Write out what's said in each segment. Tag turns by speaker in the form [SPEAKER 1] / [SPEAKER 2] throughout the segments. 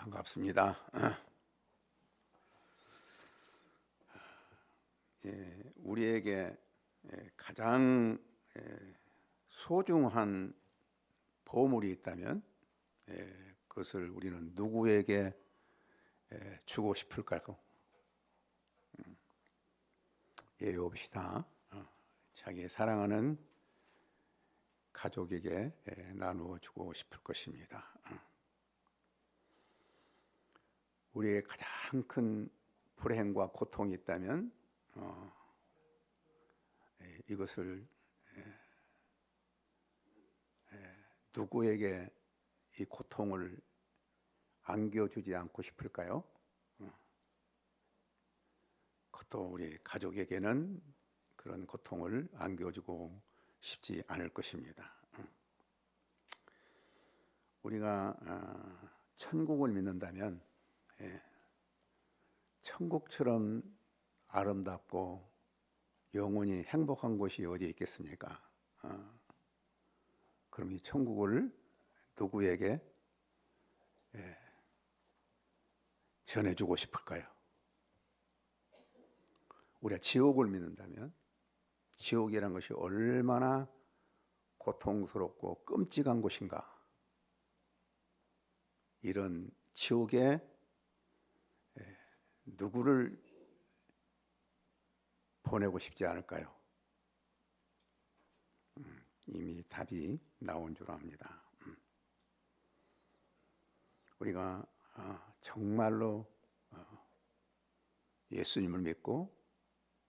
[SPEAKER 1] 반갑습니다. 우리에게 가장 소중한 보물이 있다면 그것을 우리는 누구에게 주고 싶을까요? 예외 없이 다 자기의 사랑하는 가족에게 나누어 주고 싶을 것입니다. 우리의 가장 큰 불행과 고통이 있다면 이것을 누구에게 이 고통을 안겨주지 않고 싶을까요? 그것도 우리 가족에게는 그런 고통을 안겨주고 싶지 않을 것입니다. 우리가 천국을 믿는다면 천국처럼 아름답고 영원히 행복한 곳이 어디 있겠습니까? 그럼 이 천국을 누구에게 전해주고 싶을까요? 우리가 지옥을 믿는다면 지옥이라는 것이 얼마나 고통스럽고 끔찍한 곳인가? 이런 지옥에 누구를 보내고 싶지 않을까요? 이미 답이 나온 줄 압니다. 우리가 정말로 예수님을 믿고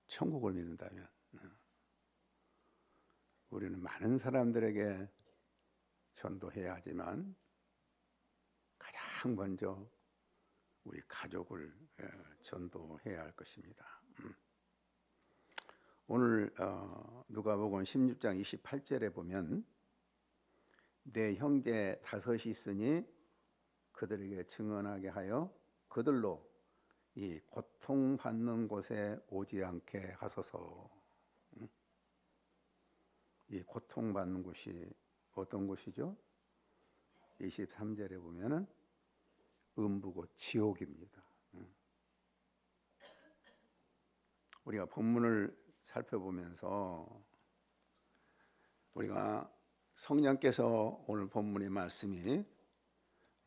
[SPEAKER 1] 천국을 믿는다면 우리는 많은 사람들에게 전도해야 하지만 가장 먼저 우리 가족을 전도해야 할 것입니다. 오늘 누가복음 16장 28절에 보면 내 형제 다섯이 있으니 그들에게 증언하게 하여 그들로 이 고통받는 곳에 오지 않게 하소서. 이 고통받는 곳이 어떤 곳이죠? 23절에 보면은 음부고 지옥입니다. 우리가 본문을 살펴보면서 우리가 성령께서 오늘 본문의 말씀이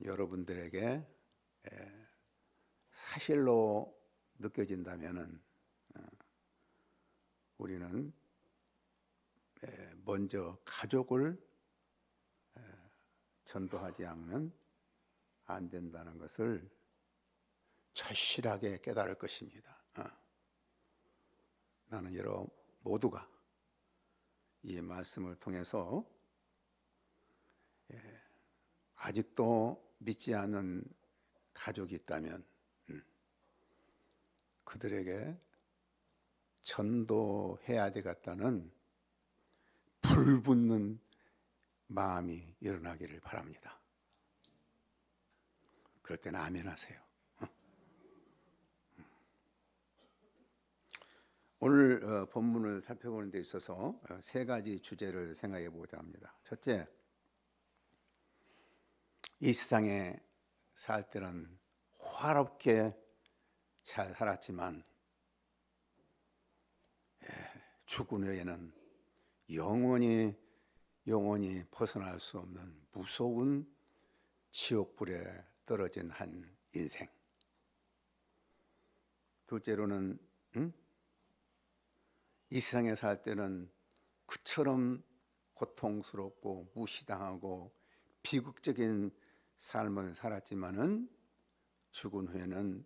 [SPEAKER 1] 여러분들에게 사실로 느껴진다면은 우리는 먼저 가족을 전도하지 않으면 안 된다는 것을 절실하게 깨달을 것입니다. 나는 여러분 모두가 이 말씀을 통해서 아직도 믿지 않는 가족이 있다면 그들에게 전도해야 되겠다는 불붙는 마음이 일어나기를 바랍니다. 그럴 때는 아멘 하세요. 오늘 본문을 살펴보는 데 있어서 세 가지 주제를 생각해 보고자 합니다. 첫째, 이 세상에 살 때는 화롭게 잘 살았지만 죽은 후에는 영원히 벗어날 수 없는 무서운 지옥불에 떨어진 한 인생. 둘째로는 이 세상에 살 때는 그처럼 고통스럽고 무시당하고 비극적인 삶을 살았지만은 죽은 후에는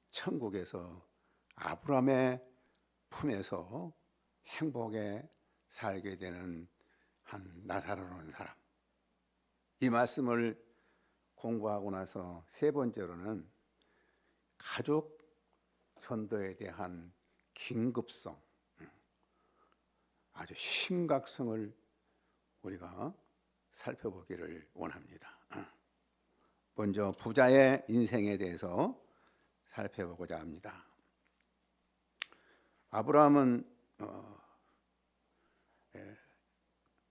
[SPEAKER 1] 천국에서 아브라함의 품에서 행복에 살게 되는 한 나사로라는 사람. 이 말씀을 공부하고 나서 세 번째로는 가족 전도에 대한 긴급성, 아주 심각성을 우리가 살펴보기를 원합니다. 먼저 부자의 인생에 대해서 살펴보고자 합니다. 아브라함은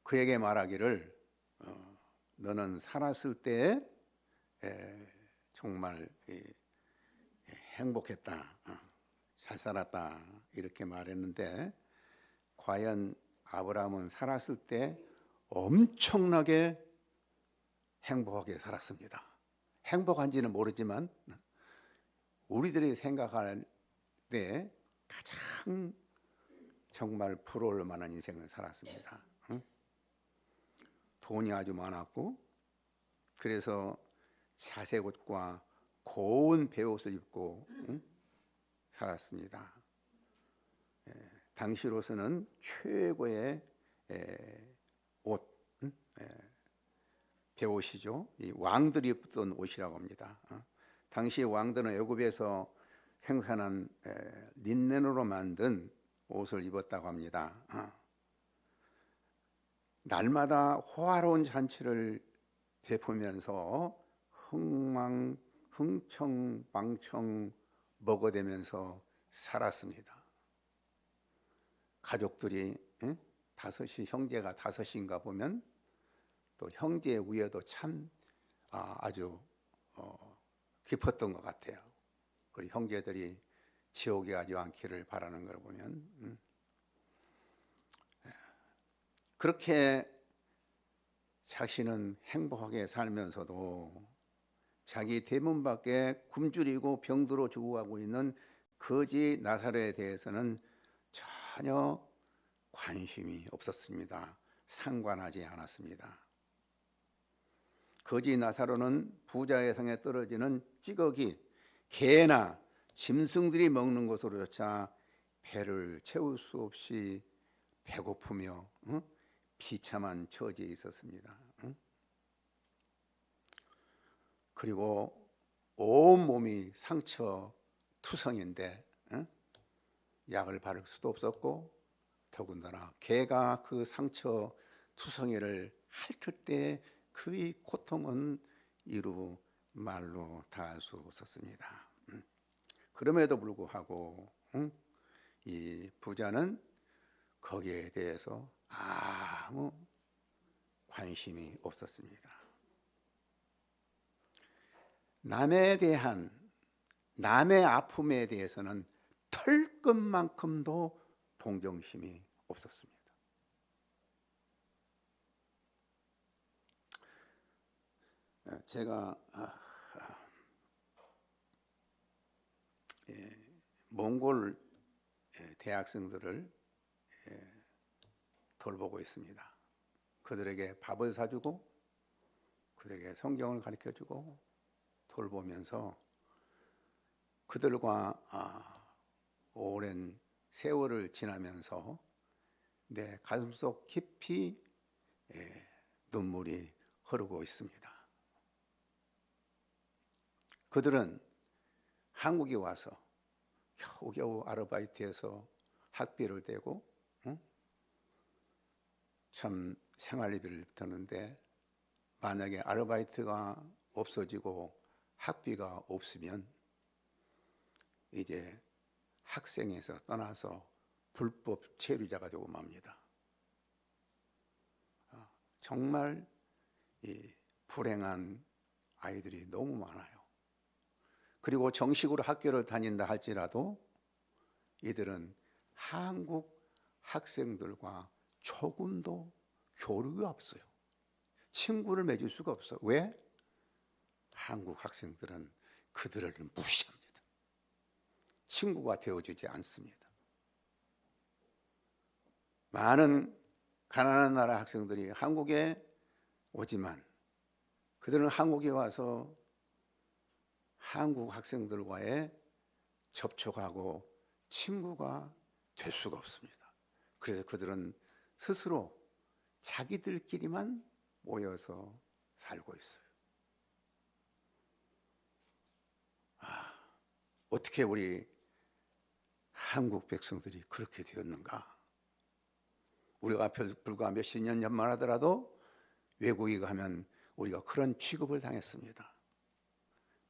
[SPEAKER 1] 그에게 말하기를 너는 살았을 때에 정말 행복했다, 잘 살았다 이렇게 말했는데 과연 아브라함은 살았을 때 엄청나게 행복하게 살았습니다. 행복한지는 모르지만 우리들이 생각할 때 가장 정말 부러울 만한 인생을 살았습니다. 돈이 아주 많았고 그래서 자색 옷과 고운 베옷을 입고 살았습니다. 당시로서는 최고의 옷, 베옷이죠. 이 왕들이 입던 옷이라고 합니다. 당시 왕들은 애굽에서 생산한 린넨으로 만든 옷을 입었다고 합니다. 날마다 호화로운 잔치를 베푸면서 흥청망청 먹어대면서 살았습니다. 가족들이 다섯이 형제가 다섯인가 보면 또 형제의 우애도 참 아주 깊었던 것 같아요. 그리고 형제들이 지옥에 가지 않기를 바라는 걸 보면 그렇게 자신은 행복하게 살면서도 자기 대문 밖에 굶주리고 병들어 죽어가고 있는 거지 나사로에 대해서는 전혀 관심이 없었습니다. 상관하지 않았습니다. 거지 나사로는 부자의 성에 떨어지는 찌꺼기, 개나 짐승들이 먹는 것으로조차 배를 채울 수 없이 배고프며 비참한 처지에 있었습니다. 그리고 온몸이 상처 투성인데 약을 바를 수도 없었고 더군다나 개가 그 상처 투성이를 핥을 때 그의 고통은 이루 말로 다할 수 없었습니다. 그럼에도 불구하고 이 부자는 거기에 대해서 아무 관심이 없었습니다. 남의 아픔에 대해서는 털끝만큼도 동정심이 없었습니다. 제가 몽골 대학생들을 돌보고 있습니다. 그들에게 밥을 사주고 그들에게 성경을 가르쳐주고 돌보면서 그들과 오랜 세월을 지나면서 내 가슴속 깊이 눈물이 흐르고 있습니다. 그들은 한국에 와서 겨우겨우 아르바이트해서 학비를 대고 참 생활비를 드는데 만약에 아르바이트가 없어지고 학비가 없으면 이제 학생에서 떠나서 불법 체류자가 되고 맙니다. 정말 이 불행한 아이들이 너무 많아요. 그리고 정식으로 학교를 다닌다 할지라도 이들은 한국 학생들과 조금도 교류가 없어요. 친구를 맺을 수가 없어요. 왜? 한국 학생들은 그들을 무시합니다. 친구가 되어주지 않습니다. 많은 가난한 나라 학생들이 한국에 오지만 그들은 한국에 와서 한국 학생들과의 접촉하고 친구가 될 수가 없습니다. 그래서 그들은 스스로 자기들끼리만 모여서 살고 있어요. 어떻게 우리 한국 백성들이 그렇게 되었는가? 우리가 불과 몇십 년 전만 하더라도 외국에 가면 우리가 그런 취급을 당했습니다.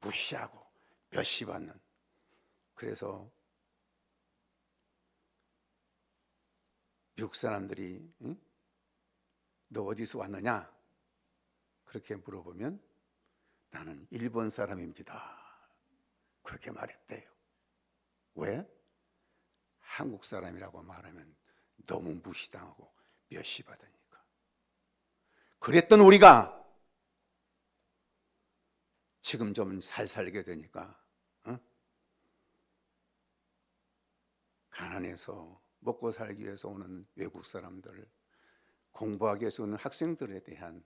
[SPEAKER 1] 무시하고 멸시받는. 그래서 미국 사람들이 너 어디서 왔느냐? 그렇게 물어보면 나는 일본 사람입니다. 그렇게 말했대요. 왜? 한국 사람이라고 말하면 너무 무시당하고 멸시받으니까. 그랬던 우리가 지금 좀 살게 되니까 가난해서 먹고 살기 위해서 오는 외국 사람들, 공부하기 위해서 오는 학생들에 대한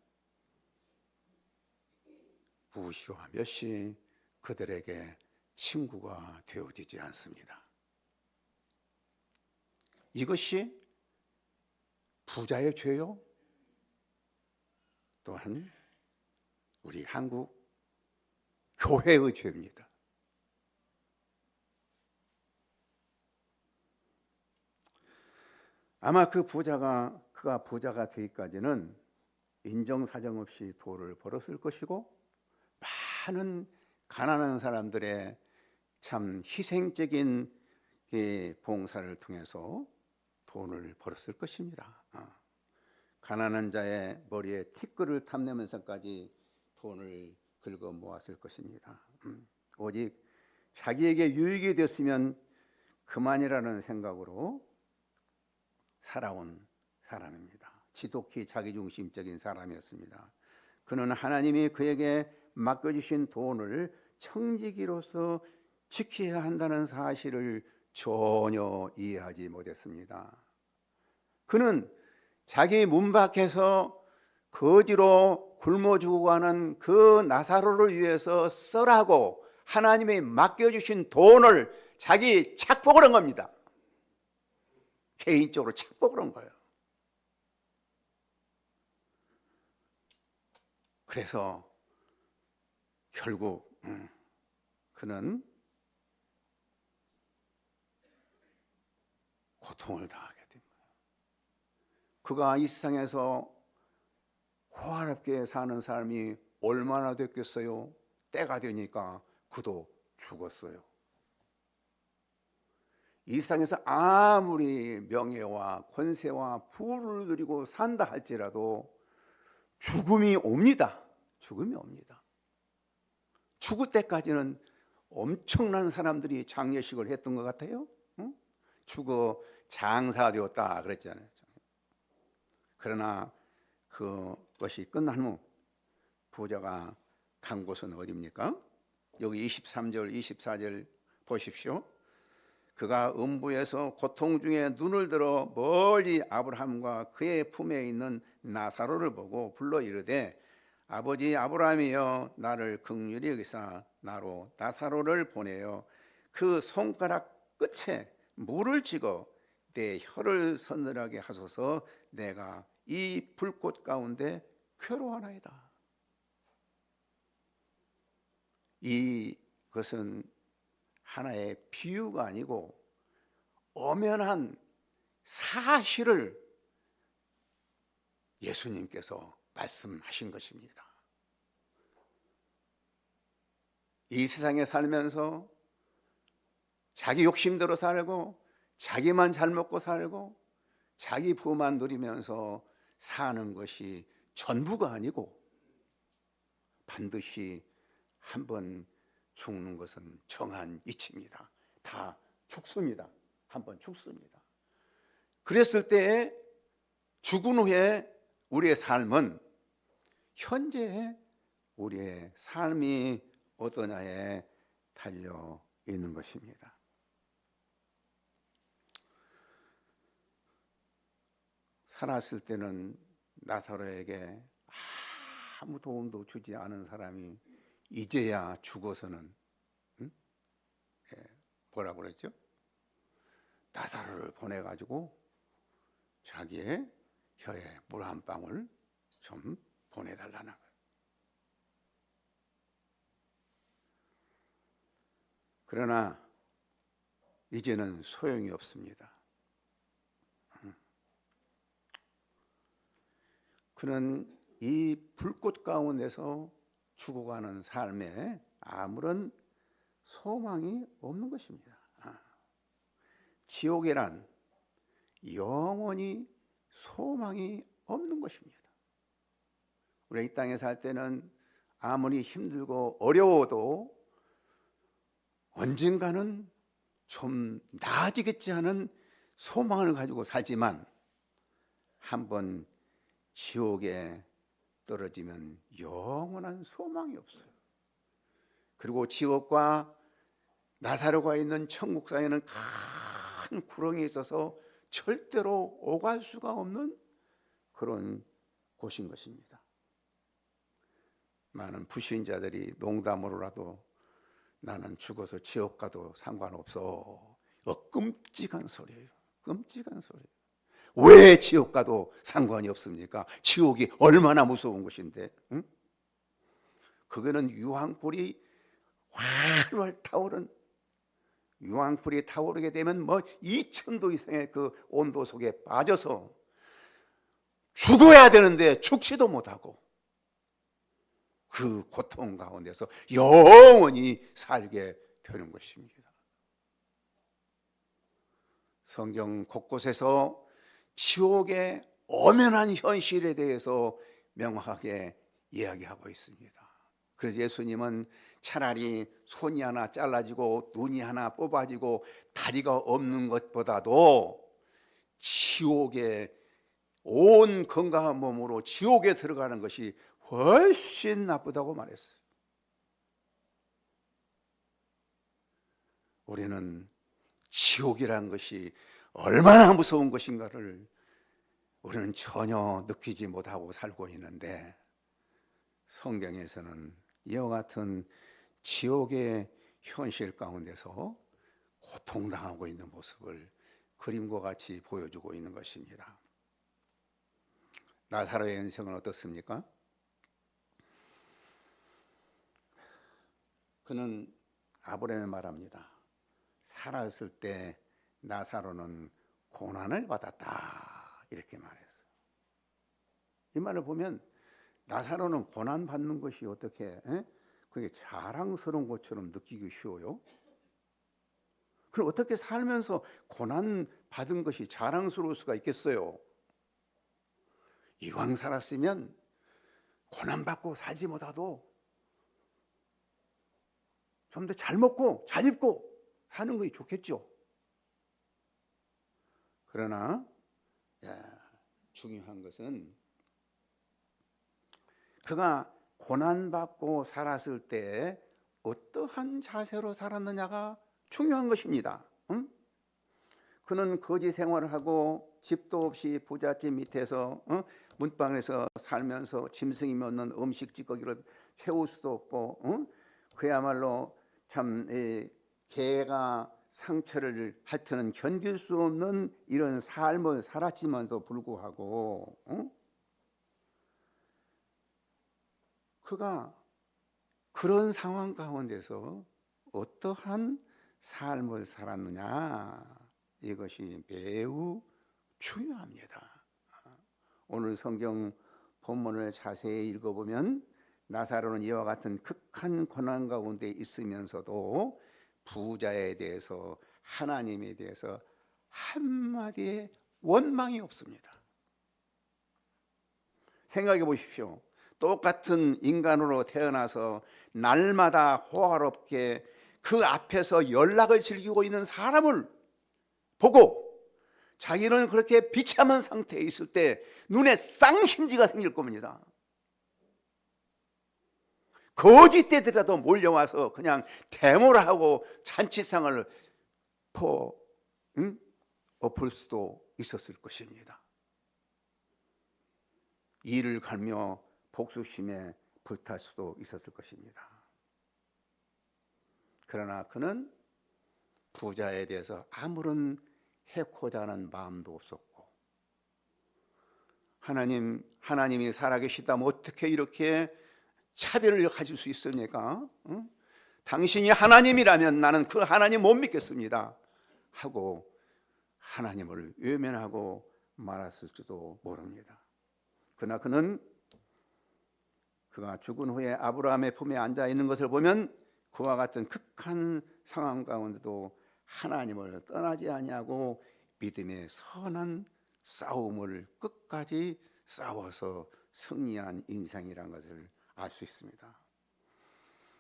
[SPEAKER 1] 무시와 멸시, 그들에게 친구가 되어지지 않습니다. 이것이 부자의 죄요? 또한 우리 한국 교회의 죄입니다. 아마 그가 부자가 되기까지는 인정사정 없이 돈을 벌었을 것이고, 많은 가난한 사람들의 참 희생적인 봉사를 통해서 돈을 벌었을 것입니다. 가난한 자의 머리에 티끌을 탐내면서까지 돈을 긁어 모았을 것입니다. 오직 자기에게 유익이 됐으면 그만이라는 생각으로 살아온 사람입니다. 지독히 자기중심적인 사람이었습니다. 그는 하나님이 그에게 맡겨주신 돈을 청지기로서 지켜야 한다는 사실을 전혀 이해하지 못했습니다. 그는 자기 문 밖에서 거지로 굶어 죽어가는 그 나사로를 위해서 써라고 하나님이 맡겨주신 돈을 자기 착복을 한 겁니다. 개인적으로 착복을 한 거예요. 그래서 결국 그는 고통을 당하게 된 거예요. 그가 이 세상에서 호화롭게 사는 삶이 얼마나 됐겠어요? 때가 되니까 그도 죽었어요. 이 세상에서 아무리 명예와 권세와 부를 누리고 산다 할지라도 죽음이 옵니다. 죽음이 옵니다. 죽을 때까지는 엄청난 사람들이 장례식을 했던 것 같아요. 죽어 장사되었다 그랬잖아요. 그러나 그것이 끝난 후 부자가 간 곳은 어디입니까? 여기 23절, 24절 보십시오. 그가 음부에서 고통 중에 눈을 들어 멀리 아브라함과 그의 품에 있는 나사로를 보고 불러 이르되 아버지 아브라함이여 나를 긍휼히 여기사 나로 나사로를 보내어 그 손가락 끝에 물을 찍어 내 혀를 서늘하게 하소서 내가 이 불꽃 가운데 괴로워하나이다. 이것은 하나의 비유가 아니고 엄연한 사실을 예수님께서 말씀하신 것입니다. 이 세상에 살면서 자기 욕심대로 살고 자기만 잘 먹고 살고 자기 부만 누리면서 사는 것이 전부가 아니고 반드시 한번 죽는 것은 정한 이치입니다. 다 죽습니다. 한번 죽습니다. 그랬을 때 죽은 후에 우리의 삶은 현재 우리의 삶이 어떠냐에 달려 있는 것입니다. 살았을 때는 나사로에게 아무 도움도 주지 않은 사람이 이제야 죽어서는 뭐라고 그랬죠? 나사로를 보내가지고 자기의 혀에 물 한 방울 좀 보내달라는 거예요. 그러나 이제는 소용이 없습니다. 그는 이 불꽃 가운데서 죽어가는 삶에 아무런 소망이 없는 것입니다. 지옥이란 영원히 소망이 없는 것입니다. 우리 이 땅에 살 때는 아무리 힘들고 어려워도 언젠가는 좀 나아지겠지 하는 소망을 가지고 살지만 한번 지옥에 떨어지면 영원한 소망이 없어요. 그리고 지옥과 나사로가 있는 천국 사이에는 큰 구렁이 있어서 절대로 오갈 수가 없는 그런 곳인 것입니다. 많은 불신자들이 농담으로라도 나는 죽어서 지옥 가도 상관없어. 끔찍한 소리예요. 끔찍한 소리예요. 왜 지옥 가도 상관이 없습니까? 지옥이 얼마나 무서운 곳인데. 응? 그거는 유황불이 활활 타오른, 유황불이 타오르게 되면 뭐 2000도 이상의 그 온도 속에 빠져서 죽어야 되는데 죽지도 못하고 그 고통 가운데서 영원히 살게 되는 것입니다. 성경 곳곳에서 지옥의 엄연한 현실에 대해서 명확하게 이야기하고 있습니다. 그래서 예수님은 차라리 손이 하나 잘라지고 눈이 하나 뽑아지고 다리가 없는 것보다도 지옥에 온 건강한 몸으로 지옥에 들어가는 것이 훨씬 나쁘다고 말했어요. 우리는 지옥이라는 것이 얼마나 무서운 것인가를 우리는 전혀 느끼지 못하고 살고 있는데, 성경에서는 이와 같은 지옥의 현실 가운데서 고통당하고 있는 모습을 그림과 같이 보여주고 있는 것입니다. 나사로의 인생은 어떻습니까? 그는 아브라함에 말합니다. 살았을 때 나사로는 고난을 받았다, 이렇게 말했어요. 이 말을 보면 나사로는 고난 받는 것이 어떻게 그게 자랑스러운 것처럼 느끼기 쉬워요? 그럼 어떻게 살면서 고난 받은 것이 자랑스러울 수가 있겠어요? 이왕 살았으면 고난 받고 살지 못하도 좀 더 잘 먹고 잘 입고 사는 것이 좋겠죠. 그러나 중요한 것은 그가 고난받고 살았을 때 어떠한 자세로 살았느냐가 중요한 것입니다. 응? 그는 거지 생활을 하고 집도 없이 부잣집 밑에서 문방에서 살면서 짐승이 먹는 음식 찌꺼기를 채울 수도 없고 그야말로 참 개가 상처를 핥으면 견딜 수 없는 이런 삶을 살았지만도 불구하고 그가 그런 상황 가운데서 어떠한 삶을 살았느냐, 이것이 매우 중요합니다. 오늘 성경 본문을 자세히 읽어보면 나사로는 이와 같은 극한 고난 가운데 있으면서도 부자에 대해서, 하나님에 대해서 한마디의 원망이 없습니다. 생각해 보십시오. 똑같은 인간으로 태어나서 날마다 호화롭게 그 앞에서 연락을 즐기고 있는 사람을 보고 자기는 그렇게 비참한 상태에 있을 때 눈에 쌍심지가 생길 겁니다. 거짓되더라도 몰려와서 그냥 데모를 하고 잔치상을 엎을 수도 있었을 것입니다. 이를 갈며 복수심에 불탈 수도 있었을 것입니다. 그러나 그는 부자에 대해서 아무런 해코자 하는 마음도 없었고, 하나님이 살아계시다면 어떻게 이렇게 차별을 가질 수 있습니까? 당신이 하나님이라면 나는 그 하나님 못 믿겠습니다 하고 하나님을 외면하고 말았을지도 모릅니다. 그러나 그가 죽은 후에 아브라함의 품에 앉아 있는 것을 보면 그와 같은 극한 상황 가운데도 하나님을 떠나지 아니하고 믿음의 선한 싸움을 끝까지 싸워서 승리한 인생이라는 것을 알 수 있습니다.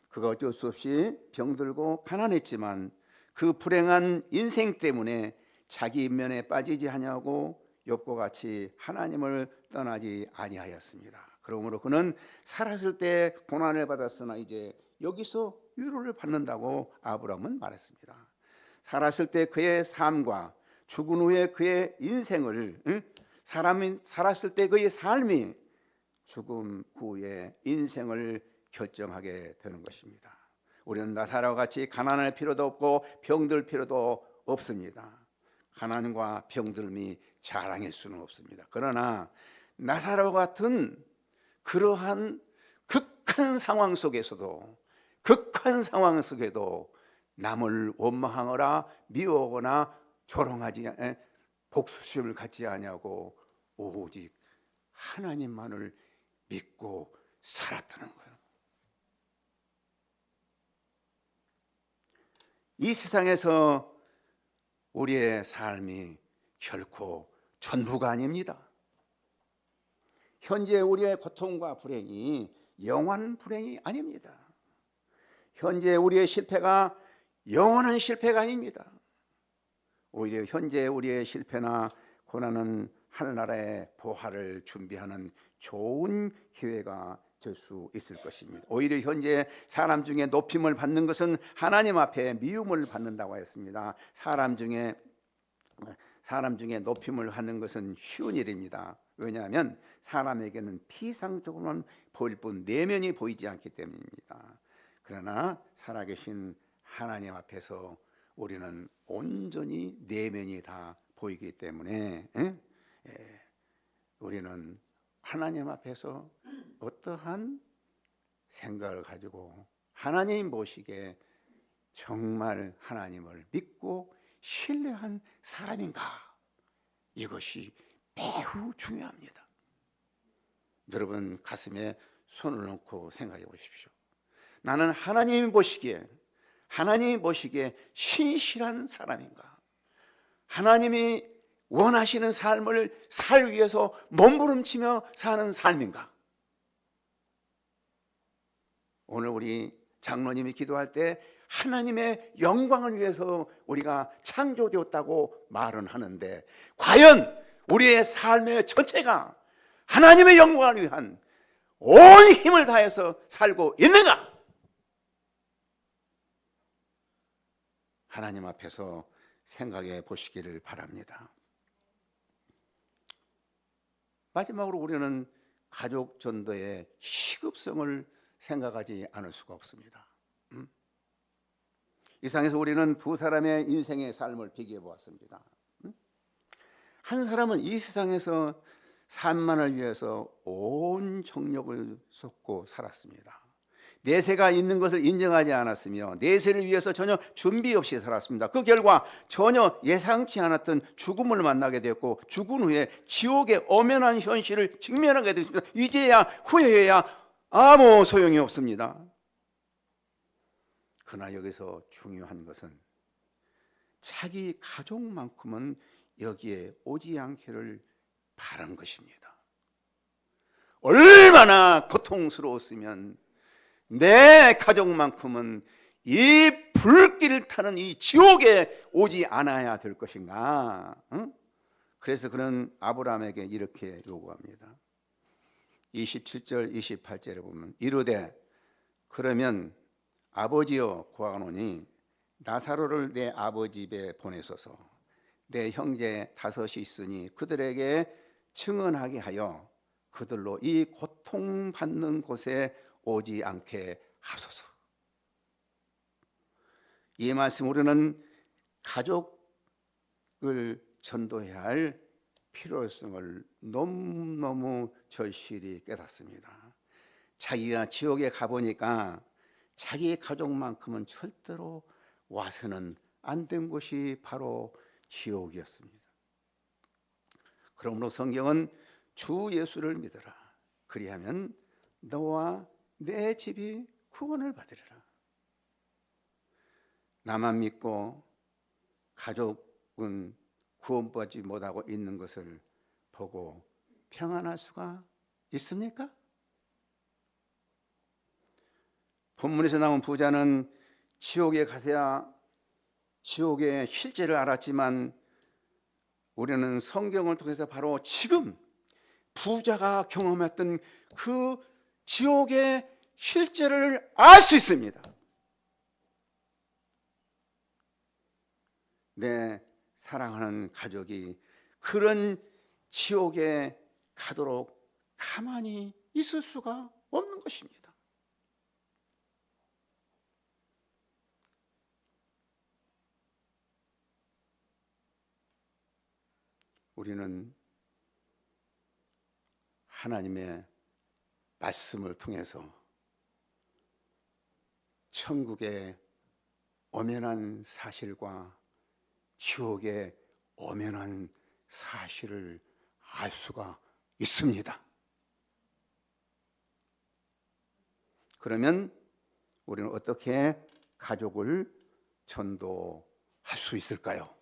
[SPEAKER 1] 그가 어쩔 수 없이 병들고 가난했지만 그 불행한 인생 때문에 자기 인면에 빠지지 아니하고 욥과 같이 하나님을 떠나지 아니하였습니다. 그러므로 그는 살았을 때 고난을 받았으나 이제 여기서 위로를 받는다고 아브라함은 말했습니다. 살았을 때 그의 삶과 죽은 후에 그의 인생을, 사람이 살았을 때 그의 삶이 죽음 후의 인생을 결정하게 되는 것입니다. 우리는 나사로와 같이 가난할 필요도 없고 병들 필요도 없습니다. 가난과 병들음이 자랑일 수는 없습니다. 그러나 나사로와 같은 그러한 극한 상황 속에서도 남을 원망하거나 미워하거나 조롱하지 복수심을 갖지 아니하고 오직 하나님만을 믿고 살았다는 거예요. 이 세상에서 우리의 삶이 결코 전부가 아닙니다. 현재 우리의 고통과 불행이 영원한 불행이 아닙니다. 현재 우리의 실패가 영원한 실패가 아닙니다. 오히려 현재 우리의 실패나 고난은 하늘나라의 부활을 준비하는 좋은 기회가 될 수 있을 것입니다. 오히려 현재 사람 중에 높임을 받는 것은 하나님 앞에 미움을 받는다고 했습니다. 사람 중에 높임을 받는 것은 쉬운 일입니다. 왜냐하면 사람에게는 피상적으로만 보일 뿐 내면이 보이지 않기 때문입니다. 그러나 살아계신 하나님 앞에서 우리는 온전히 내면이 다 보이기 때문에 우리는 하나님 앞에서 어떠한 생각을 가지고 하나님 보시기에 정말 하나님을 믿고 신뢰한 사람인가, 이것이 매우 중요합니다. 여러분 가슴에 손을 넣고 생각해 보십시오. 나는 하나님이 보시기에 신실한 사람인가? 하나님이 원하시는 삶을 살기 위해서 몸부림치며 사는 삶인가? 오늘 우리 장로님이 기도할 때 하나님의 영광을 위해서 우리가 창조되었다고 말은 하는데 과연 우리의 삶의 전체가 하나님의 영광을 위한 온 힘을 다해서 살고 있는가? 하나님 앞에서 생각해 보시기를 바랍니다. 마지막으로 우리는 가족 전도의 시급성을 생각하지 않을 수가 없습니다. 이 상에서 우리는 두 사람의 인생의 삶을 비교해 보았습니다. 한 사람은 이 세상에서 산만을 위해서 온 정력을 쏟고 살았습니다. 내세가 있는 것을 인정하지 않았으며 내세를 위해서 전혀 준비 없이 살았습니다. 그 결과 전혀 예상치 않았던 죽음을 만나게 되었고 죽은 후에 지옥의 엄연한 현실을 직면하게 되었습니다. 이제야 후회해야 아무 소용이 없습니다. 그러나 여기서 중요한 것은 자기 가족만큼은 여기에 오지 않기를 바란 것입니다. 얼마나 고통스러웠으면 내 가족만큼은 이 불길을 타는 이 지옥에 오지 않아야 될 것인가? 그래서 그는 아브라함에게 이렇게 요구합니다. 27절 28절에 보면 이르되 그러면 아버지여 구하노니 나사로를 내 아버지 집에 보내소서. 내 형제 다섯이 있으니 그들에게 증언하게 하여 그들로 이 고통받는 곳에 오지 않게 하소서. 이 말씀 우리는 가족을 전도해야 할 필요성을 너무너무 절실히 깨닫습니다. 자기가 지옥에 가보니까 자기 가족만큼은 절대로 와서는 안 된 곳이 바로 지옥이었습니다. 그러므로 성경은 주 예수를 믿어라. 그리하면 너와 내 집이 구원을 받으리라. 나만 믿고 가족은 구원받지 못하고 있는 것을 보고 평안할 수가 있습니까? 본문에서 나온 부자는 지옥에 가서야 지옥의 실제를 알았지만 우리는 성경을 통해서 바로 지금 부자가 경험했던 그 지옥의 실제를 알 수 있습니다. 내 사랑하는 가족이 그런 지옥에 가도록 가만히 있을 수가 없는 것입니다. 우리는 하나님의 말씀을 통해서 천국의 엄연한 사실과 지옥의 엄연한 사실을 알 수가 있습니다. 그러면 우리는 어떻게 가족을 전도할 수 있을까요?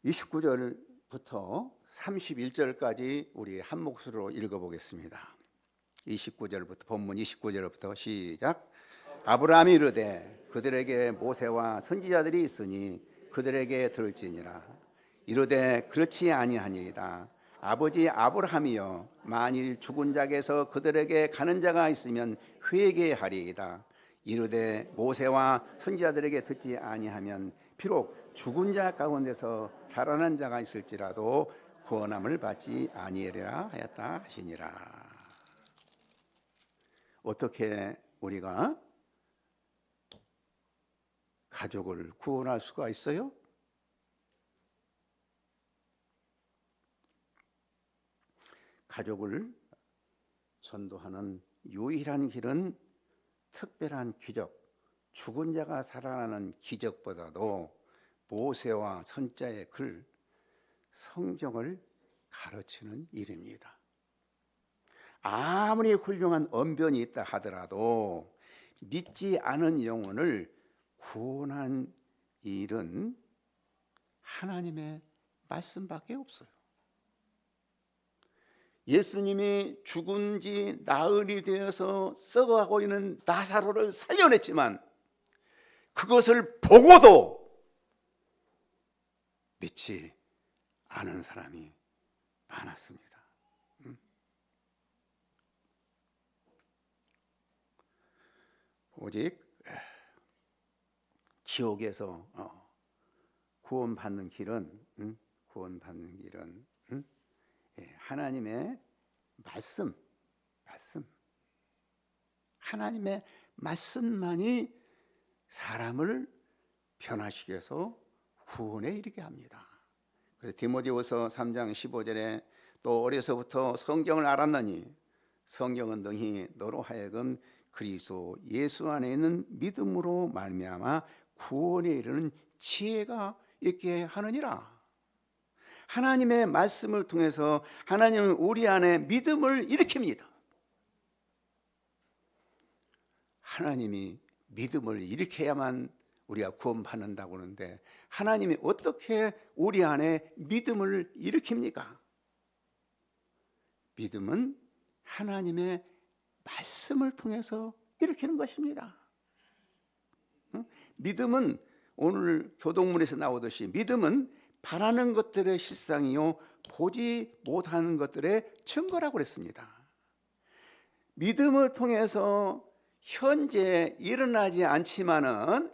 [SPEAKER 1] 29절부터 31절까지 우리 한 목소리로 읽어보겠습니다. 29절부터 본문 29절부터 시작. 아브라함이 이르되 그들에게 모세와 선지자들이 있으니 그들에게 들을지니라. 이르되 그렇지 아니하니이다. 아버지 아브라함이여 만일 죽은 자에게서 그들에게 가는 자가 있으면 회개하리이다. 이르되 모세와 선지자들에게 듣지 아니하면 비록 죽은 자 가운데서 살아난 자가 있을지라도 구원함을 받지 아니하리라 하였다 하시니라. 어떻게 우리가 가족을 구원할 수가 있어요? 가족을 전도하는 유일한 길은 특별한 기적, 죽은 자가 살아나는 기적보다도 모세와 선자의 글, 성경을 가르치는 일입니다. 아무리 훌륭한 언변이 있다 하더라도 믿지 않은 영혼을 구원한 일은 하나님의 말씀밖에 없어요. 예수님이 죽은 지 나흘이 되어서 썩어가고 있는 나사로를 살려냈지만 그것을 보고도 믿지 않은 사람이 많았습니다. 오직 지옥에서 구원받는 길은 하나님의 말씀, 하나님의 말씀만이 사람을 변화시켜서 구원에 이르게 합니다. 그래서 디모데후서 3장 15절에 또 어려서부터 성경을 알았느니 성경은 능히 너로 하여금 그리스도 예수 안에 있는 믿음으로 말미암아 구원에 이르는 지혜가 있게 하느니라. 하나님의 말씀을 통해서 하나님은 우리 안에 믿음을 일으킵니다. 하나님이 믿음을 일으켜야만 우리가 구원받는다고 하는데 하나님이 어떻게 우리 안에 믿음을 일으킵니까? 믿음은 하나님의 말씀을 통해서 일으키는 것입니다. 믿음은 오늘 교동문에서 나오듯이 믿음은 바라는 것들의 실상이요 보지 못하는 것들의 증거라고 그랬습니다. 믿음을 통해서 현재 일어나지 않지만은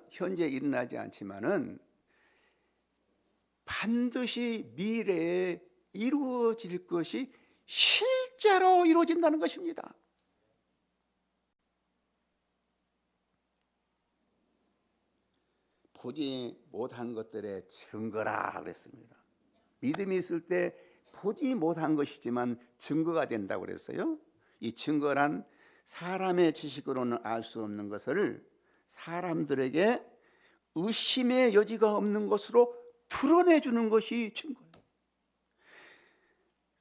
[SPEAKER 1] 반드시 미래에 이루어질 것이 실제로 이루어진다는 것입니다. 보지 못한 것들의 증거라 그랬습니다. 믿음이 있을 때 보지 못한 것이지만 증거가 된다고 그랬어요. 이 증거란 사람의 지식으로는 알 수 없는 것을 사람들에게 의심의 여지가 없는 것으로 드러내주는 것이 증거예요.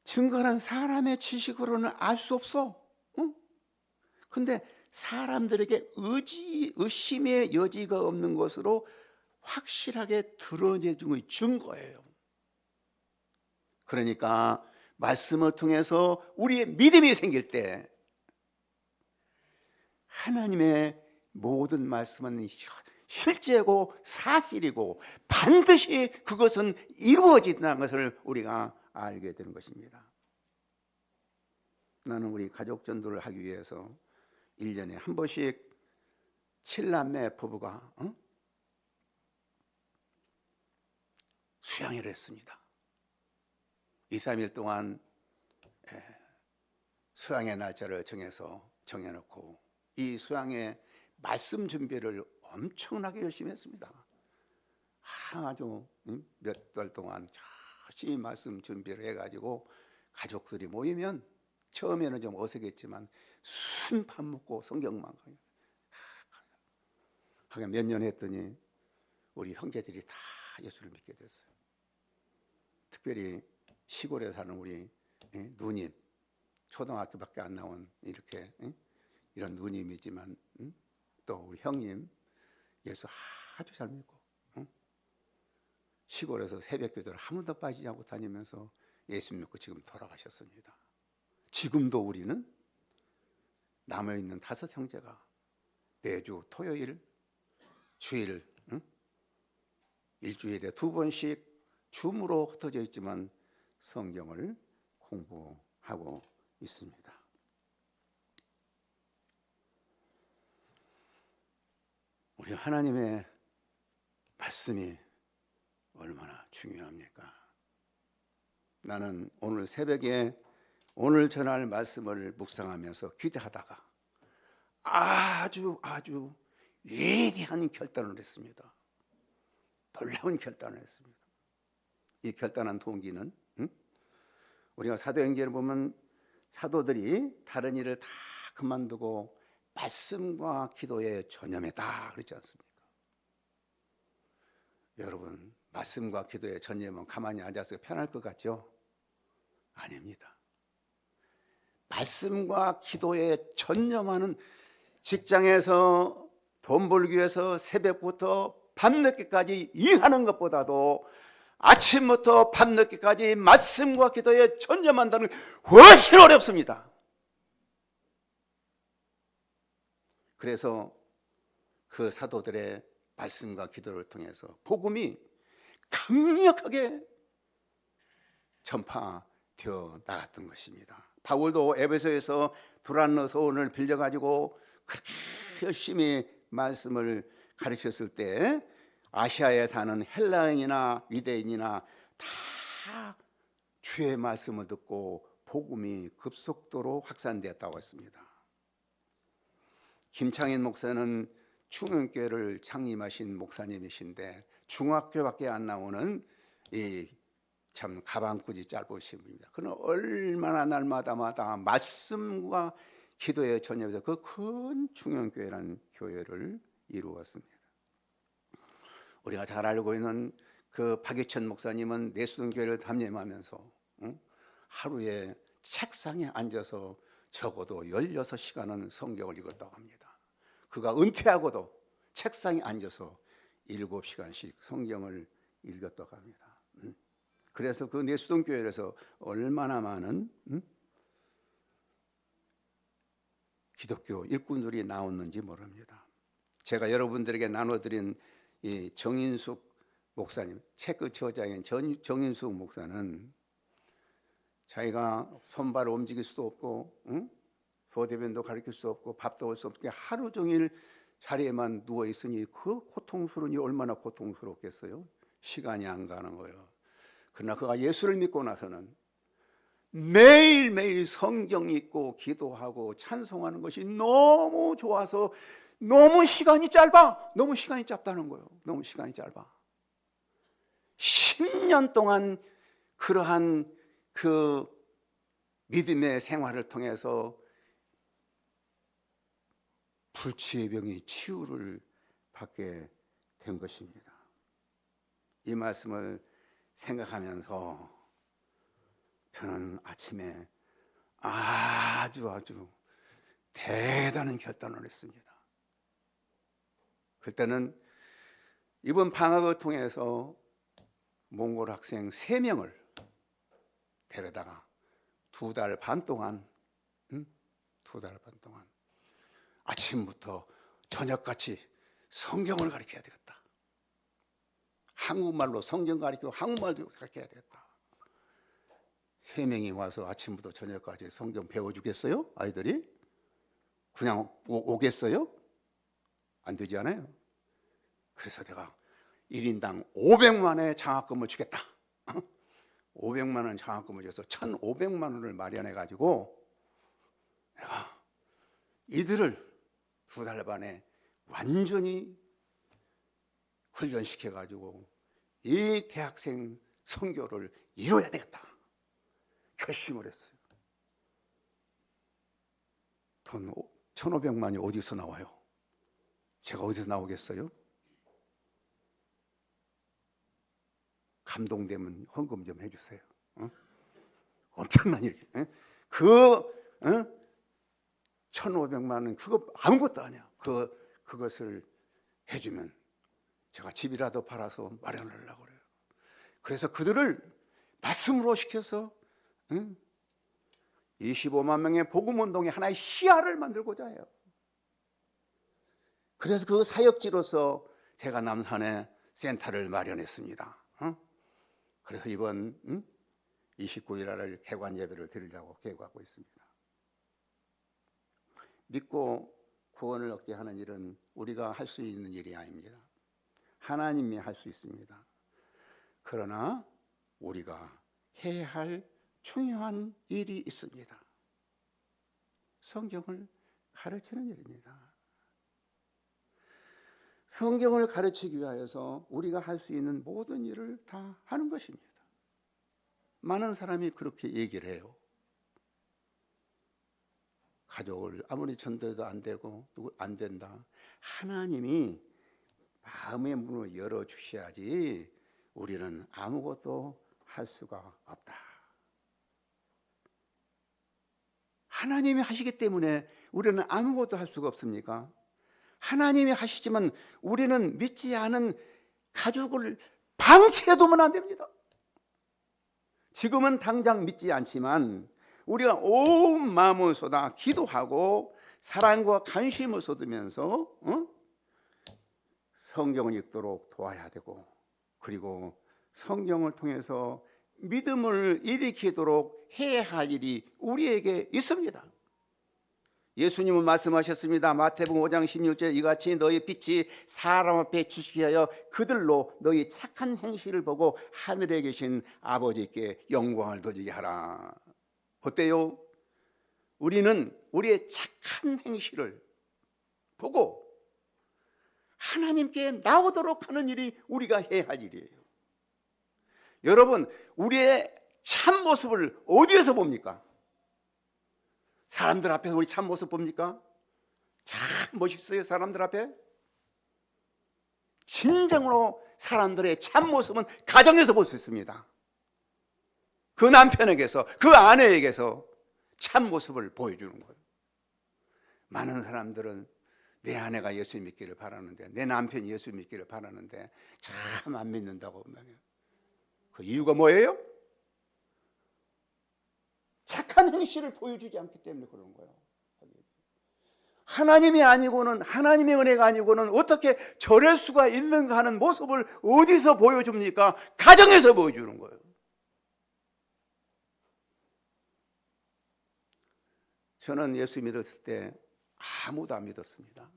[SPEAKER 1] 증거란 사람의 지식으로는 알 수 없어. 근데 사람들에게 의심의 여지가 없는 것으로 확실하게 드러내주는 증거예요. 그러니까 말씀을 통해서 우리의 믿음이 생길 때 하나님의 모든 말씀은 실제고 사실이고 반드시 그것은 이루어진다는 것을 우리가 알게 되는 것입니다. 나는 우리 가족 전도를 하기 위해서 1년에 한 번씩 7남매 부부가 수양회를 했습니다. 2, 3일 동안 수양회 날짜를 정해놓고 이 수양회 말씀 준비를 엄청나게 열심히 했습니다. 아주 몇 달 동안 열심히 말씀 준비를 해가지고 가족들이 모이면 처음에는 좀 어색했지만 순 밥 먹고 성경만 하게 몇 년 했더니 우리 형제들이 다 예수를 믿게 됐어요. 특별히 시골에 사는 우리 누님, 초등학교밖에 안 나온 이런 누님이지만 또 우리 형님 예수 아주 잘 믿고 시골에서 새벽기도를 한 번도 빠지지 않고 다니면서 예수 믿고 지금 돌아가셨습니다. 지금도 우리는 남아있는 5 형제가 매주 토요일, 주일, 일주일에 2번씩 줌으로 흩어져 있지만 성경을 공부하고 있습니다. 우리 하나님의 말씀이 얼마나 중요합니까? 나는 오늘 새벽에 오늘 전할 말씀을 묵상하면서 기대하다가 아주 위대한 결단을 했습니다. 놀라운 결단을 했습니다. 이 결단한 동기는 우리가 사도행전을 보면 사도들이 다른 일을 다 그만두고 말씀과 기도에 전념했다 그러지 않습니까? 여러분, 말씀과 기도에 전념하면 가만히 앉아서 편할 것 같죠? 아닙니다. 말씀과 기도에 전념하는 직장에서 돈 벌기 위해서 새벽부터 밤늦게까지 일하는 것보다도 아침부터 밤늦게까지 말씀과 기도에 전념한다는 게 훨씬 어렵습니다. 그래서 그 사도들의 말씀과 기도를 통해서 복음이 강력하게 전파되어 나갔던 것입니다. 바울도 에베소에서 두란노 소원을 빌려가지고 그렇게 열심히 말씀을 가르쳤을 때 아시아에 사는 헬라인이나 유대인이나 다 주의 말씀을 듣고 복음이 급속도로 확산되었다고 했습니다. 김창인 목사는 충원교회를 창립하신 목사님이신데 중학교밖에 안 나오는 참 가방꾸지 짧으신 분입니다. 그는 얼마나 날마다 말씀과 기도에 전념해서 그 큰 충원교회라는 교회를 이루었습니다. 우리가 잘 알고 있는 그 박유천 목사님은 내수동교회를 담임하면서 하루에 책상에 앉아서 적어도 16시간은 성경을 읽었다고 합니다. 그가 은퇴하고도 책상에 앉아서 7시간씩 성경을 읽었다고 합니다. 그래서 그 내수동교회에서 얼마나 많은 기독교 일꾼들이 나왔는지 모릅니다. 제가 여러분들에게 나눠드린 이 정인숙 목사님, 체크 저자인 정인숙 목사는 자기가 손발을 움직일 수도 없고 소대변도 가르칠 수 없고 밥도 할 수 없게 하루 종일 자리에만 누워 있으니 그 고통스러우니 얼마나 고통스럽겠어요. 시간이 안 가는 거예요. 그러나 그가 예수를 믿고 나서는 매일매일 성경 읽고 기도하고 찬송하는 것이 너무 좋아서 너무 시간이 짧다는 거예요. 너무 시간이 짧아. 10년 동안 그러한 그 믿음의 생활을 통해서 불치의 병이 치유를 받게 된 것입니다. 이 말씀을 생각하면서 저는 아침에 아주 대단한 결단을 했습니다. 그때는 이번 방학을 통해서 몽골 학생 3명을 데려다가 2달 반 동안, 2달 반 동안 아침부터 저녁같이 성경을 가르쳐야 되겠다. 한국말로 성경 가르치고 한국말도 가르쳐야 되겠다. 3명이 와서 아침부터 저녁까지 성경 배워주겠어요? 아이들이? 그냥 오겠어요? 안 되지 않아요? 그래서 내가 1인당 500만 원의 장학금을 주겠다. 500만 원 장학금을 줘서 1,500만 원을 마련해 가지고 내가 이들을 2달 반에 완전히 훈련시켜 가지고 이 대학생 선교를 이뤄야 되겠다 결심을 했어요. 돈 1,500만이 어디서 나와요? 제가 어디서 나오겠어요? 감동되면 헌금 좀 해주세요. 엄청난 일. 그 1,500만 원 그거 아무것도 아니야. 그것을 해주면 제가 집이라도 팔아서 마련을 하려고 그래요. 그래서 그들을 말씀으로 시켜서 25만 명의 복음운동의 하나의 시야를 만들고자 해요. 그래서 그 사역지로서 제가 남산에 센터를 마련했습니다. 그래서 이번 29일 날 개관 예배를 드리려고 계획하고 있습니다. 믿고 구원을 얻게 하는 일은 우리가 할 수 있는 일이 아닙니다. 하나님이 할 수 있습니다. 그러나 우리가 해야 할 중요한 일이 있습니다. 성경을 가르치는 일입니다. 성경을 가르치기 위하여서 우리가 할 수 있는 모든 일을 다 하는 것입니다. 많은 사람이 그렇게 얘기를 해요. 가족을 아무리 전도해도 안 되고 안 된다. 하나님이 마음의 문을 열어주셔야지 우리는 아무것도 할 수가 없다. 하나님이 하시기 때문에 우리는 아무것도 할 수가 없습니까? 하나님이 하시지만 우리는 믿지 않은 가족을 방치해두면 안 됩니다. 지금은 당장 믿지 않지만 우리가 온 마음을 쏟아 기도하고 사랑과 관심을 쏟으면서 성경을 읽도록 도와야 되고, 그리고 성경을 통해서 믿음을 일으키도록 해야 할 일이 우리에게 있습니다. 예수님은 말씀하셨습니다. 마태복음 5장 16절 이같이 너희 빛이 사람 앞에 비추게 하여 그들로 너희 착한 행실을 보고 하늘에 계신 아버지께 영광을 돌리게 하라. 어때요? 우리는 우리의 착한 행실을 보고 하나님께 나오도록 하는 일이 우리가 해야 할 일이에요. 여러분, 우리의 참모습을 어디에서 봅니까? 사람들 앞에서 우리 참모습 봅니까? 참 멋있어요, 사람들 앞에. 진정으로 사람들의 참모습은 가정에서 볼 수 있습니다. 그 남편에게서, 그 아내에게서 참모습을 보여주는 거예요. 많은 사람들은 내 아내가 예수 믿기를 바라는데, 내 남편이 예수 믿기를 바라는데 참 안 믿는다고 말해요. 그 이유가 뭐예요? 착한 행실을 보여주지 않기 때문에 그런 거예요. 하나님이 아니고는, 하나님의 은혜가 아니고는 어떻게 저럴 수가 있는가 하는 모습을 어디서 보여줍니까? 가정에서 보여주는 거예요. 저는 예수 믿었을 때 아무도 안 믿었습니다.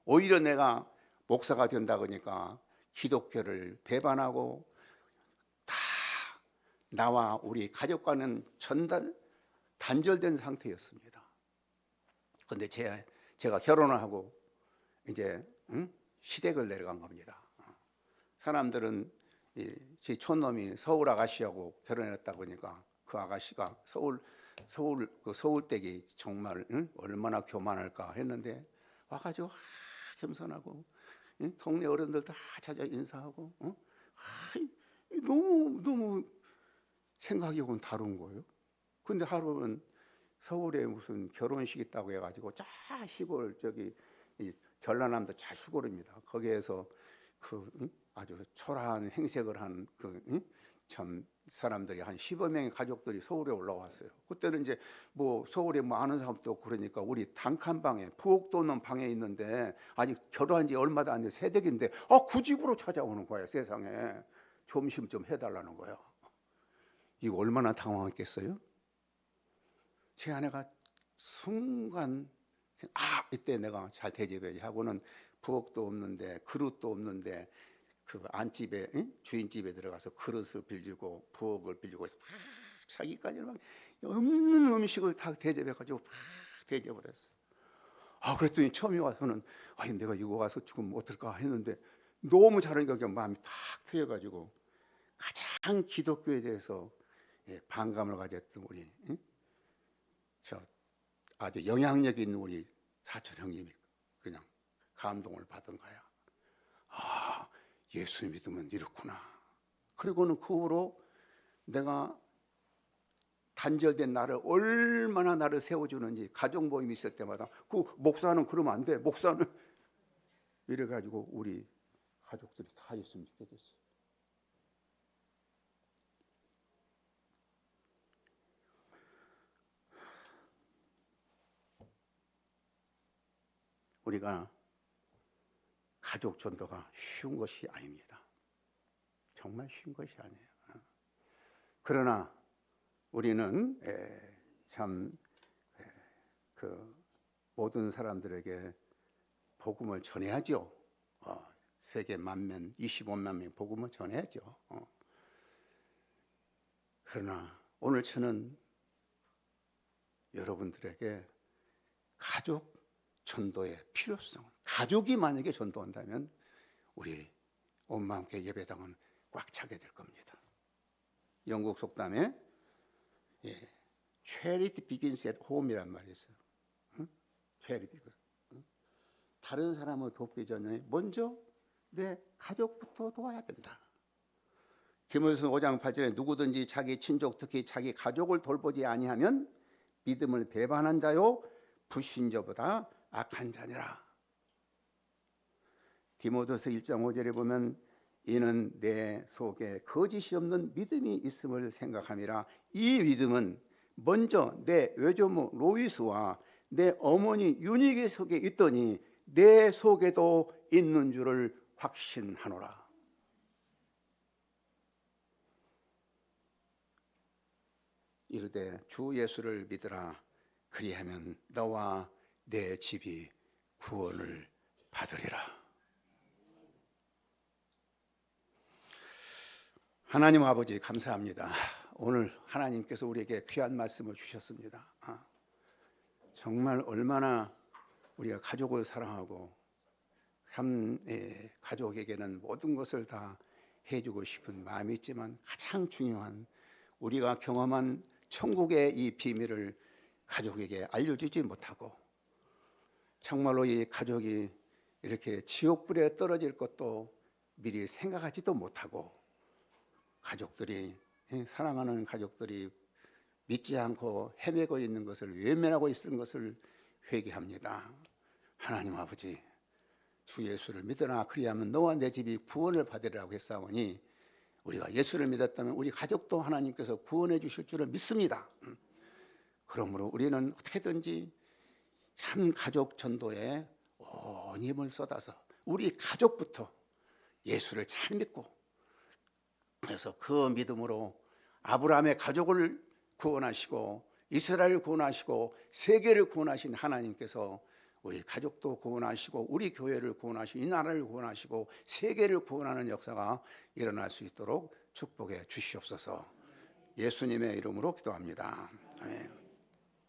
[SPEAKER 1] 오히려 내가 목사가 된다고 하니까 기독교를 배반하고 다 나와 우리 가족과는 단절된 상태였습니다. 그런데 제가 결혼을 하고 이제 시댁을 내려간 겁니다. 사람들은 제 촌놈이 서울 아가씨하고 결혼했다고 하니까 그 아가씨가 서울댁이 정말 얼마나 교만할까 했는데 와가지고 겸손하고 동네 어른들 다 찾아 인사하고 너무 생각하고는 다른 거예요. 근데 하루는 서울에 무슨 결혼식 있다고 해가지고 저 시골 전라남도 저 시골입니다. 거기에서 아주 초라한 행색을 한 참 사람들이 한 10여 명의 가족들이 서울에 올라왔어요. 그때는 이제 뭐 서울에 뭐 아는 사람도 없고 그러니까 우리 단칸방에 부엌도 없는 방에 있는데 아직 결혼한 지 얼마도 안 된 새댁인데 그 집으로 찾아오는 거야. 세상에 점심 좀 해달라는 거야. 이거 얼마나 당황했겠어요? 제 아내가 순간 이때 내가 잘 대접해야지 하고는 부엌도 없는데 그릇도 없는데 그 안집에 주인집에 들어가서 그릇을 빌리고 부엌을 빌리고 해서 막 자기까지는 막 없는 음식을 다 대접해가지고 막 대접을 했어. 그랬더니 처음에 와서는 내가 이거 와서 지금 어떨까 했는데 너무 잘하니까 그냥 마음이 탁 트여가지고 가장 기독교에 대해서 반감을 가졌던 우리 저 아주 영향력 있는 우리 사촌 형님이 그냥 감동을 받은 거야. 예수 믿으면 이렇구나. 그리고는 그 후로 내가 단절된 나를 얼마나 나를 세워주는지 가족 모임 있을 때마다 그 목사는 그러면 안 돼. 목사는 이래가지고 우리 가족들이 다 예수 믿게 됐어요. 우리가 가족 전도가 쉬운 것이 아닙니다. 정말 쉬운 것이 아니에요. 그러나 우리는 참 그 모든 사람들에게 복음을 전해야죠. 세계 10,000명, 25만 명 복음을 전해야죠. 그러나 오늘 저는 여러분들에게 가족 전도의 필요성, 가족이 만약에 전도한다면 우리 온 마음께 예배당은 꽉 차게 될 겁니다. 영국 속담에 Charity begins at home이란 말이 있어요. Charity. 다른 사람을 돕기 전에 먼저 내 가족부터 도와야 된다. 디모데후서 5장 8절에 누구든지 자기 친족 특히 자기 가족을 돌보지 아니하면 믿음을 배반한 자요 불신자보다 악한 자니라. 디모데후서 1장 5절에 보면 이는 내 속에 거짓이 없는 믿음이 있음을 생각함이라. 이 믿음은 먼저 내 외조모 로이스와 내 어머니 유니게 속에 있더니 내 속에도 있는 줄을 확신하노라. 이르되 주 예수를 믿으라. 그리하면 너와 내 집이 구원을 받으리라. 하나님 아버지 감사합니다. 오늘 하나님께서 우리에게 귀한 말씀을 주셨습니다. 정말 얼마나 우리가 가족을 사랑하고 참 가족에게는 모든 것을 다 해주고 싶은 마음이 있지만 가장 중요한 우리가 경험한 천국의 이 비밀을 가족에게 알려주지 못하고 정말로 이 가족이 이렇게 지옥불에 떨어질 것도 미리 생각하지도 못하고 가족들이 사랑하는 가족들이 믿지 않고 헤매고 있는 것을 외면하고 있는 것을 회개합니다. 하나님 아버지 주 예수를 믿으라. 그리하면 너와 내 집이 구원을 받으리라고 했사오니 우리가 예수를 믿었다면 우리 가족도 하나님께서 구원해 주실 줄을 믿습니다. 그러므로 우리는 어떻게든지 참 가족 전도에 온 힘을 쏟아서 우리 가족부터 예수를 잘 믿고 그래서 그 믿음으로 아브라함의 가족을 구원하시고 이스라엘을 구원하시고 세계를 구원하신 하나님께서 우리 가족도 구원하시고 우리 교회를 구원하시고 이 나라를 구원하시고 세계를 구원하는 역사가 일어날 수 있도록 축복해 주시옵소서. 예수님의 이름으로 기도합니다. 아멘.